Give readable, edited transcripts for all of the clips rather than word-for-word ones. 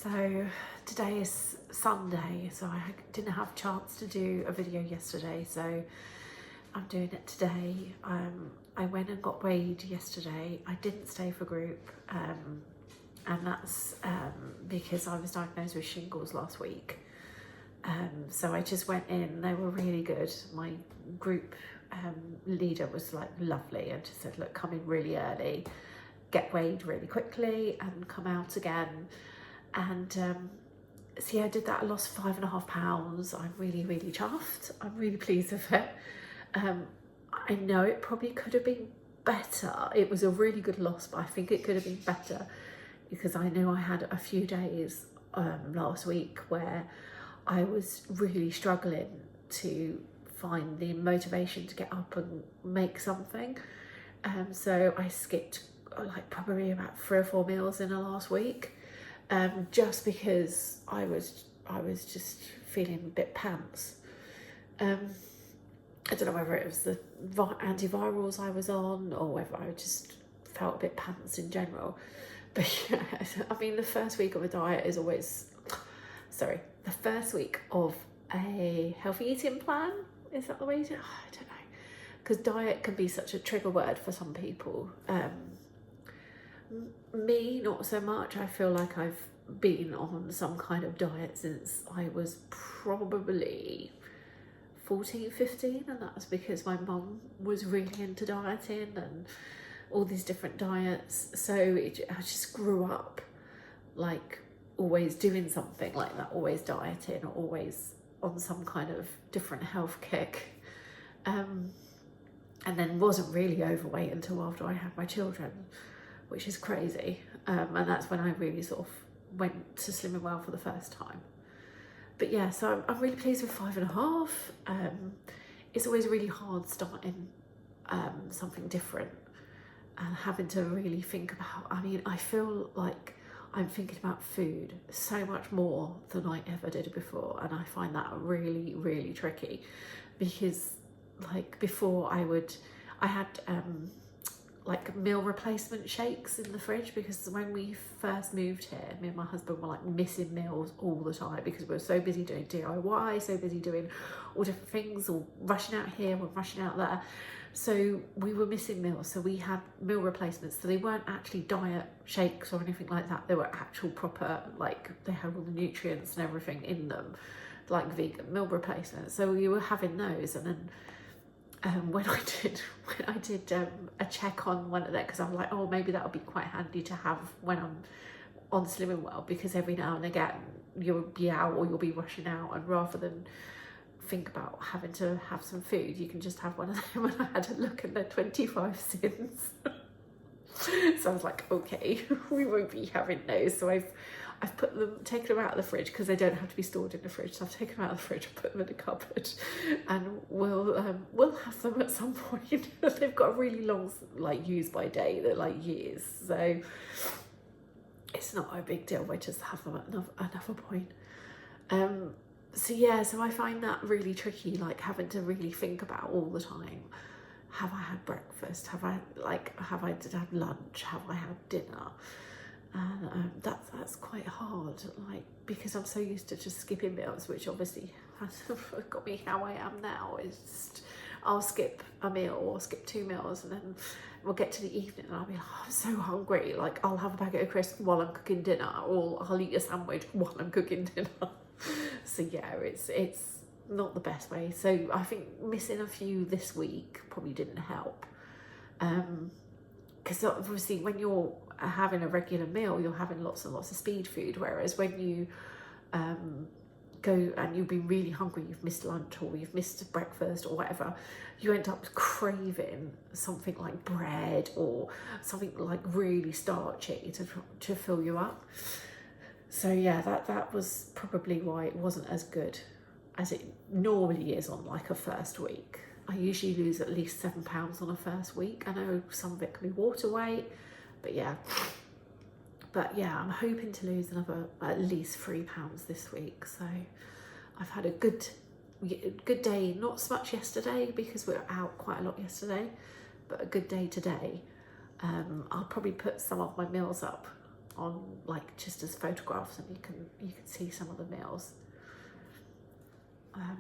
So today is Sunday, so I didn't have a chance to do a video yesterday, so I'm doing it today. I went and got weighed yesterday. I didn't stay for group, and that's because I was diagnosed with shingles last week. So I just went in. They were really good. My group leader was like lovely and just said, look, come in really early, get weighed really quickly and come out again. And so yeah, I did that. I lost 5.5 pounds. I'm really chuffed. I'm really pleased with it. I know it probably could have been better. It was a really good loss, but I think it could have been better because I know I had a few days last week where I was really struggling to find the motivation to get up and make something. So I skipped like probably about 3 or 4 meals in the last week, just because I was just feeling a bit pants. I don't know whether it was the antivirals I was on or whether I just felt a bit pants in general. But yeah, I mean, the first week of a diet is always, the first week of a healthy eating plan, is that the way to, I don't know, because diet can be such a trigger word for some people. Me, not so much. I feel like I've been on some kind of diet since I was probably 14, 15, and that was because my mum was really into dieting and all these different diets. So I just grew up like always doing something like that, always dieting or always on some kind of different health kick. And then wasn't really overweight until after I had my children, which is crazy. And that's when I really sort of went to Slimming Well for the first time. But yeah, so I'm really pleased with 5.5. It's always really hard starting something different and having to really think about, I mean, I feel like I'm thinking about food so much more than I ever did before. And I find that really tricky because like before I had like meal replacement shakes in the fridge, because when we first moved here, me and my husband were like missing meals all the time because we were so busy doing DIY, so busy doing all different things, or rushing out here or rushing out there. So we were missing meals, so we had meal replacements. So they weren't actually diet shakes or anything like that. They were actual proper, like they had all the nutrients and everything in them, like vegan meal replacements. So we were having those, and then when I did a check on one of them, because I'm like, oh, maybe that would be quite handy to have when I'm on Slimming Well, because every now and again you'll be out or you'll be rushing out, and rather than think about having to have some food, you can just have one of them. And I had a look and they're 25 cents. So I was like, okay, we won't be having those. So I've taken them out of the fridge because they don't have to be stored in the fridge. So I've taken them out of the fridge and put them in the cupboard, and we'll have them at some point. They've got a really long like use by date, they're like years, so it's not a big deal. We just have them at another point. So yeah, so I find that really tricky, like having to really think about all the time. Have I had breakfast? Have I had lunch? Have I had dinner? And that's quite hard, like, because I'm so used to just skipping meals, which obviously has got me how I am now. It's just, I'll skip a meal or skip 2 meals, and then we'll get to the evening and I'll be like, oh, I'm so hungry. Like, I'll have a packet of crisps while I'm cooking dinner, or I'll eat a sandwich while I'm cooking dinner. So yeah, it's not the best way. So I think missing a few this week probably didn't help. Because obviously when you're having a regular meal, you're having lots and lots of speed food, whereas when you go and you've been really hungry, you've missed lunch or you've missed breakfast or whatever, you end up craving something like bread or something like really starchy to fill you up. So yeah, that was probably why it wasn't as good as it normally is on like a first week. I usually lose at least 7 pounds on a first week. I know some of it can be water weight, but yeah, I'm hoping to lose another at least 3 pounds this week. So I've had a good day, not so much yesterday because we were out quite a lot yesterday, but a good day today. I'll probably put some of my meals up like just as photographs, and you can see some of the meals.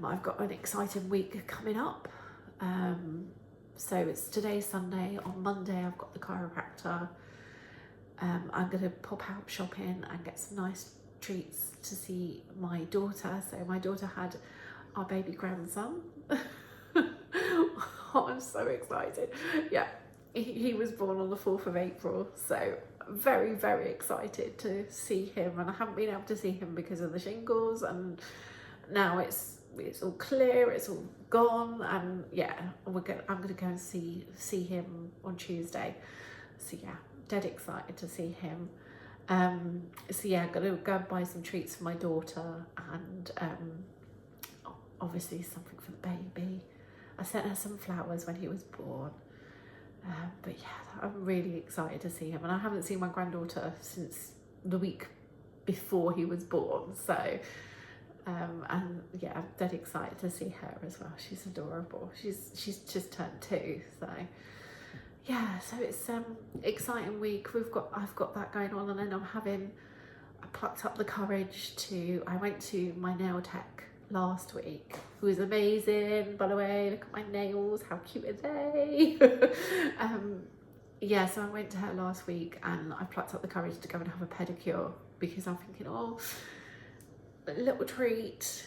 I've got an exciting week coming up. So it's today's Sunday. On Monday I've got the chiropractor. I'm going to pop out shopping and get some nice treats to see my daughter. So my daughter had our baby grandson. Oh, I'm so excited. Yeah, he was born on the 4th of April. So very, very excited to see him. And I haven't been able to see him because of the shingles. And now it's all clear, it's all gone. And yeah, I'm going to go and see him on Tuesday. So yeah, dead excited to see him. So yeah, I'm gonna go and buy some treats for my daughter, and obviously something for the baby. I sent her some flowers when he was born. But yeah, I'm really excited to see him, and I haven't seen my granddaughter since the week before he was born. So and yeah, I'm dead excited to see her as well. She's adorable. She's just turned 2, so yeah, so it's exciting week. I've got that going on, and then I plucked up the courage I went to my nail tech last week, who was amazing, by the way. Look at my nails, how cute are they? Yeah, so I went to her last week, and I plucked up the courage to go and have a pedicure, because I'm thinking, oh, a little treat,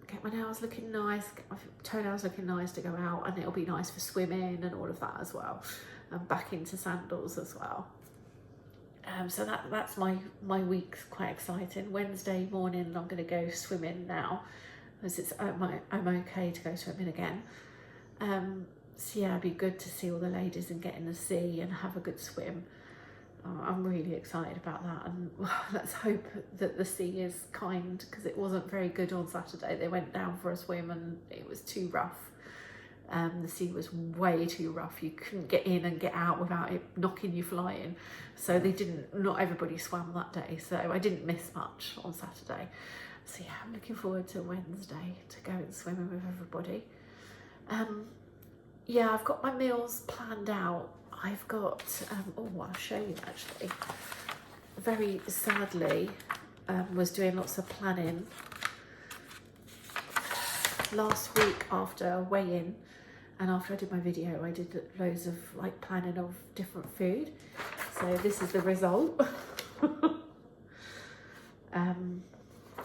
get my nails looking nice, get my toenails looking nice to go out, and it'll be nice for swimming and all of that as well, and back into sandals as well. So that's my week's quite exciting. Wednesday morning I'm going to go swimming now, because I'm okay to go swimming again. So yeah, it'd be good to see all the ladies and get in the sea and have a good swim. I'm really excited about that, and let's hope that the sea is kind, because it wasn't very good on Saturday. They went down for a swim and it was too rough. The sea was way too rough. You couldn't get in and get out without it knocking you flying. So not everybody swam that day, so I didn't miss much on Saturday. So yeah, I'm looking forward to Wednesday to go and swimming with everybody. Yeah, I've got my meals planned out. I've got, I'll show you actually. Very sadly, was doing lots of planning. Last week after weigh-in, and after I did my video, I did loads of like planning of different food. So this is the result.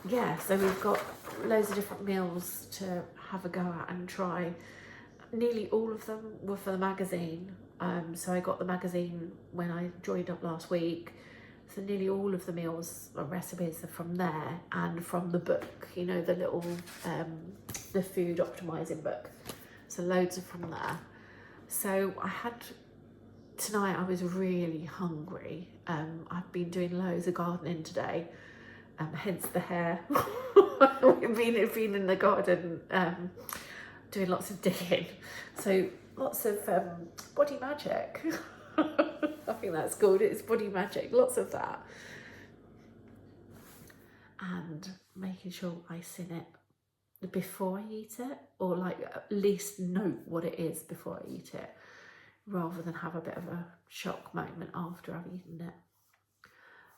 Yeah, so we've got loads of different meals to have a go at and try. Nearly all of them were for the magazine. So I got the magazine when I joined up last week. So nearly all of the meals or recipes are from there, and from the book, you know, the little, the food optimizing book. So loads are from there. So tonight I was really hungry. I've been doing loads of gardening today, hence the hair. I've been in the garden, doing lots of digging. So lots of body magic. I think that's called it. It's body magic. Lots of that. And making sure I sin it before I eat it, or like at least note what it is before I eat it, rather than have a bit of a shock moment after I've eaten it.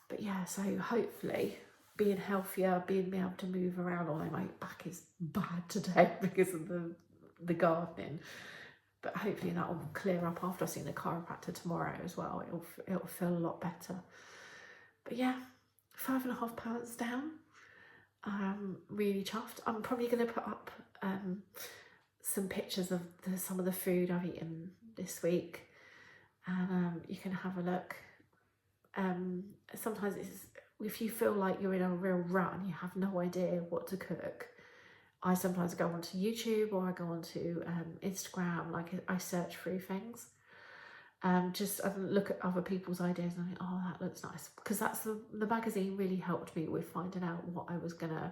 But yeah, so hopefully being healthier, being able to move around, although my back is bad today because of the gardening. But hopefully that will clear up after I've seen the chiropractor tomorrow as well. It'll feel a lot better. But yeah, 5.5 pounds down. Really chuffed. I'm probably going to put up some pictures of some of the food I've eaten this week, and you can have a look. Sometimes if you feel like you're in a real rut and you have no idea what to cook, I sometimes go onto YouTube, or I go onto Instagram, like I search through things, just look at other people's ideas and I think, oh, that looks nice, because that's the magazine really helped me with finding out what I was gonna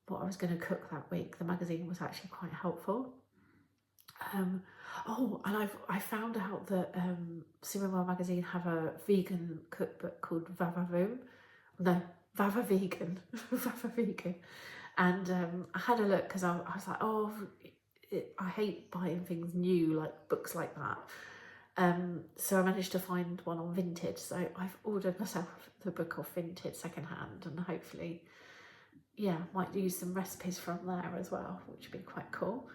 cook that week. The magazine was actually quite helpful. And I found out that Well magazine have a vegan cookbook called Vava Vegan. Vava Vegan. And I had a look because I was like, I hate buying things new, like books like that. So I managed to find one on Vinted, so I've ordered myself the book off Vinted secondhand, and hopefully, yeah, might use some recipes from there as well, which would be quite cool.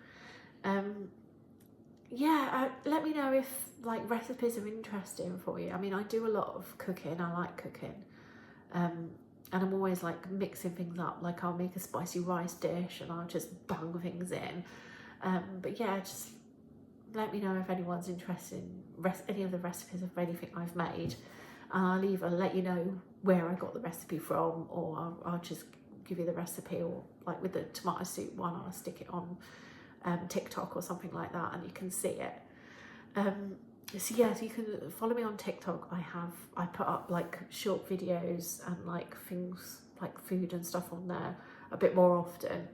Yeah, let me know if like recipes are interesting for you. I mean, I do a lot of cooking, I like cooking, and I'm always like mixing things up. Like I'll make a spicy rice dish and I'll just bung things in. But yeah, just let me know if anyone's interested in any of the recipes of anything I've made, and I'll either let you know where I got the recipe from, or I'll just give you the recipe, or like with the tomato soup one, I'll stick it on TikTok or something like that, and you can see it. So yeah, so you can follow me on TikTok. I put up like short videos and like things like food and stuff on there a bit more often,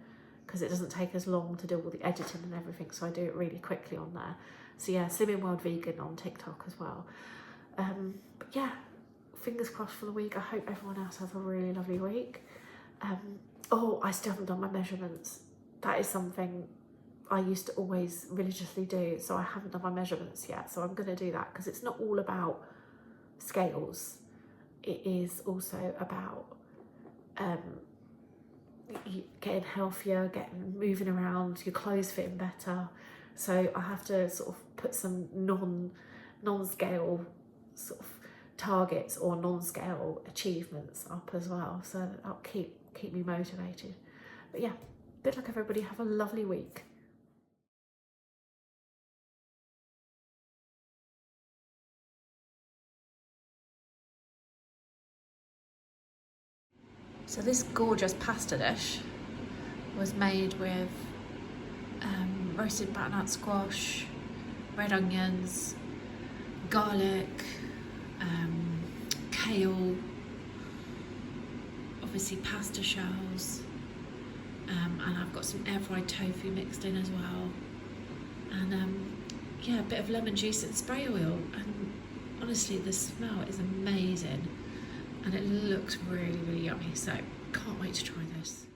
because it doesn't take as long to do all the editing and everything, so I do it really quickly on there. So yeah, Slimming World Vegan on TikTok as well. But yeah, fingers crossed for the week. I hope everyone else has a really lovely week. Oh, I still haven't done my measurements. That is something I used to always religiously do, so I haven't done my measurements yet, so I'm going to do that, because it's not all about scales. It is also about getting healthier, moving around, your clothes fitting better. So I have to sort of put some non-scale sort of targets or non-scale achievements up as well, so that'll keep me motivated. But yeah, good luck everybody, have a lovely week. So this gorgeous pasta dish was made with roasted butternut squash, red onions, garlic, kale, obviously pasta shells, and I've got some air fried tofu mixed in as well, and yeah, a bit of lemon juice and spray oil, and honestly the smell is amazing and it looks really, really yummy, so can't wait to try this.